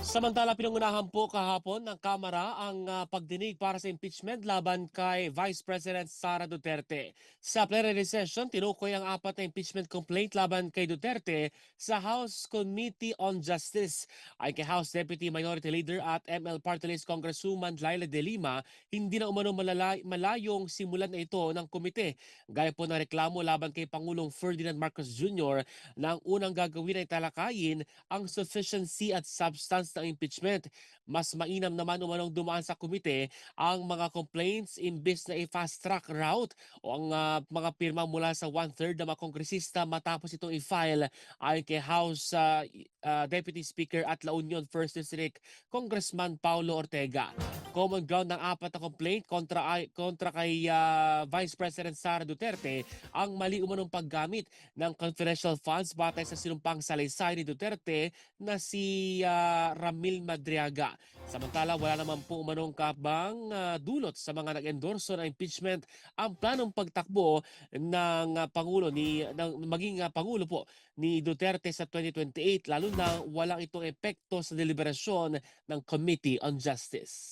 Samantala, pinangunahan po kahapon ng Kamara ang pagdinig para sa impeachment laban kay Vice President Sara Duterte. Sa plenary session, tinukoy ang apat na impeachment complaint laban kay Duterte sa House Committee on Justice. Ay kay House Deputy Minority Leader at ML Party List Congresswoman Laila De Lima, hindi na umano malayong simulan na ito ng komite. Gaya po ng reklamo laban kay Pangulong Ferdinand Marcos Jr. na ang unang gagawin ay talakayin ang sufficiency at substance ng impeachment. Mas mainam naman umanong dumaan sa komite ang mga complaints imbes na i-fast track route o ang mga pirma mula sa one-third ng mga kongresista matapos itong i-file ayon kay House Deputy Speaker at La Union First District Congressman Paulo Ortega. Common ground ng apat na complaint kontra kay Vice President Sara Duterte ang mali umanong paggamit ng confidential funds batay sa sinumpang salaysay ni Duterte na si Ramil Madriaga. Samantala, wala naman po umanong kabang dulot sa mga nag-endorso ng impeachment ang planong pagtakbo ng Pangulo maging Pangulo po ni Duterte sa 2028 lalo na walang itong epekto sa deliberasyon ng Committee on Justice.